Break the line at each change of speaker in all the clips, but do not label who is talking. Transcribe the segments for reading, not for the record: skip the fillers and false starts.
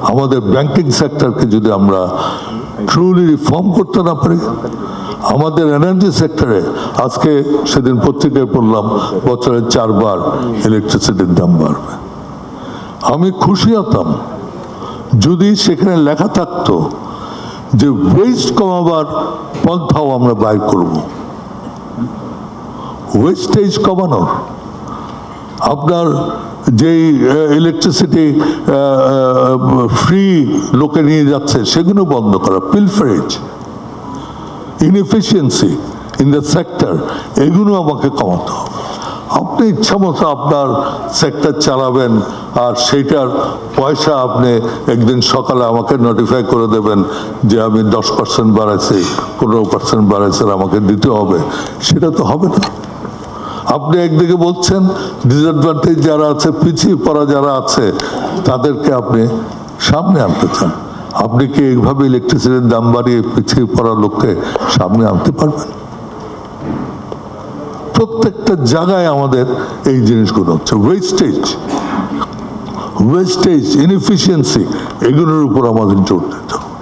আমাদের ব্যাংকিং সেক্টরকে যদি আমরা ট্রুলি রিফর্ম করতে না পারি, আমাদের এনার্জি সেক্টরে আজকে সেদিন পত্রিকায় পড়লাম বছরে 4 বার ইলেকট্রিসিটির দাম বাড়বে। আমি খুশি হতাম যদি সেখানে লেখা থাকতো যে ওয়েস্ট কমাবার পন্থাও আমরা বাইর করব, ওয়েস্টেজ কমানোর। আপনার যেই ইলেকট্রিসিটি ফ্রি লোকে নিয়ে যাচ্ছে সেগুলো বন্ধ করা, পিলফারেজ, ইনএফিসিয়েন্সি ইন দ্য সেক্টর, এগুলো আমাকে কমাতে হবে। আপনি ইচ্ছা মতো আপনার সেক্টর চালাবেন আর সেইটার পয়সা আপনি একদিন সকালে আমাকে নোটিফাই করে দেবেন যে আমি 10% বাড়াইছি, 15% বাড়াইছেন, আমাকে দিতে হবে, সেটা তো হবে না। আপনি একদিকে বলছেন ডিসঅ্যাডভান্টেজ যারা আছে, পিছিয়ে পড়া যারা আছে, তাদেরকে আপনি সামনে আনতে চান। আপনি কি এইভাবে ইলেকট্রিসিটির দাম বাড়িয়ে পিছিয়ে পড়া লোককে সামনে আনতে পারবেন? প্রত্যেকটা জায়গায় আমাদের এই জিনিসগুলো হচ্ছে ওয়েস্টেজ, ইনএফিসিয়েন্সি, এগুলোর উপর আমাদের জোর দিতে হবে।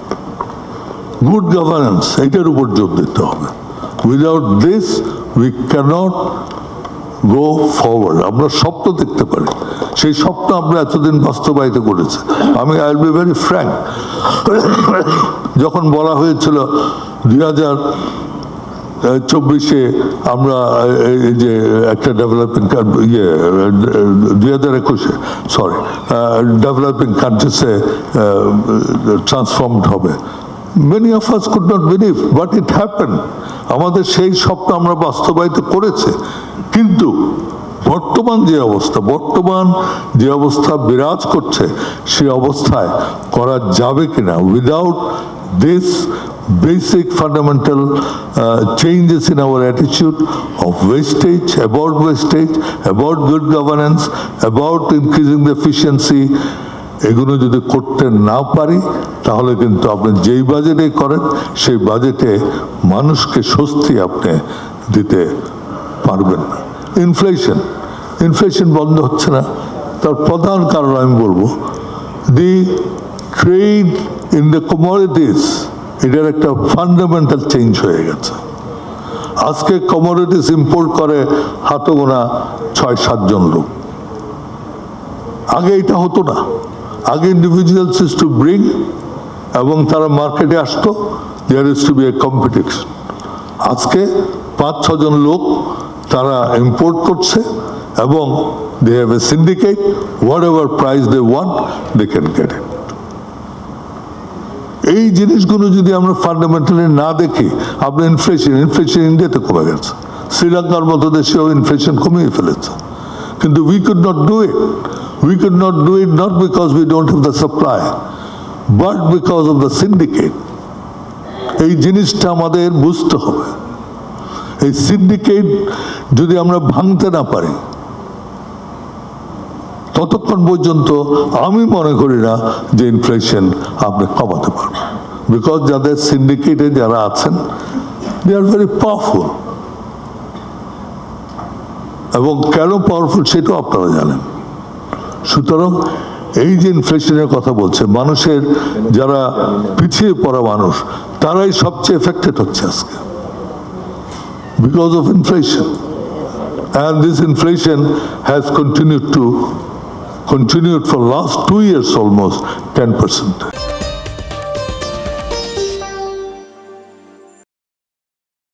গুড গভর্নেন্স, এটার উপর জোর দিতে হবে। Without this we cannot go forward. আমরা স্বপ্ন দেখতে পারি, সেই স্বপ্ন আমরা এতদিন বাস্তবায়িত করেছি। আমি I will be very frank, যখন বলা হয়েছিল 2024-এ আমরা এই যে একটা ডেভেলপিং 2021-এ ডেভেলপিং কান্ট্রিসে ট্রান্সফর্মড হবে, many of us could not believe, but it happened. আমাদের সেই স্বপ্ন আমরা বাস্তবায়িত করেছে। কিন্তু বর্তমান যে অবস্থা বিরাজ করছে, সেই অবস্থায় করা যাবে কিনা without this basic fundamental changes in our attitude of wastage, about good governance, about increasing the efficiency, এগুলো যদি করতে না পারি তাহলে কিন্তু আপনি যেই বাজেটে করেন সেই বাজেটে মানুষকে স্বস্তি আপনি দিতে পারবেন না। ইনফ্লেশন বন্ধ হচ্ছে না, তার প্রধান কারণ আমি বলবো দি ট্রেড ইন দ্য কমোডিটিস, এটার একটা ফান্ডামেন্টাল চেঞ্জ হয়ে গেছে। আজকে কমোডিটিস ইম্পোর্ট করে হাতে গোনা 6-7 জন লোক, আগে এটা হতো না। আগে ইন্ডিভিজুয়ালস ইজ টু ব্রিং, এবং তারা মার্কেটে আসতো, there is to be a competition. আজকে 5-6 জন লোক তারা ইম্পোর্ট করছে এবং they have a syndicate, whatever price they want they can get it. এই জিনিসগুলো যদি আমরা ফান্ডামেন্টালি না দেখি, আপনি ইনফ্লেশন ইন্ডিয়াতে কমে গেছে, শ্রীলঙ্কার মতো দেশেও ইনফ্লেশন কমিয়ে ফেলেছে, কিন্তু we could not do it not because we don't have the supply, but because of the syndicate. এই জিনিসটা আমাদের বুঝতে হবে। এই সিন্ডিকেট যদি আমরা ভাঙতে না পারি, ততক্ষণ পর্যন্ত আমি মনে করি না যে ইনফ্লেশন আপনি কমাতে পারবেন। বিকজ যাদের সিন্ডিকেটে যারা আছেন, দে আর ভেরি পাওয়ারফুল, এবং কেন পাওয়ারফুল সেটাও আপনারা জানেন। সুতরাং এই যে ইনফ্লেশনের কথা বলছে, মানুষের যারা পিছিয়ে পড়া মানুষ, তারাই সবচেয়ে এফেক্টেড হচ্ছে আজকে because of inflation, and this inflation has continued for last 2 years almost 10%.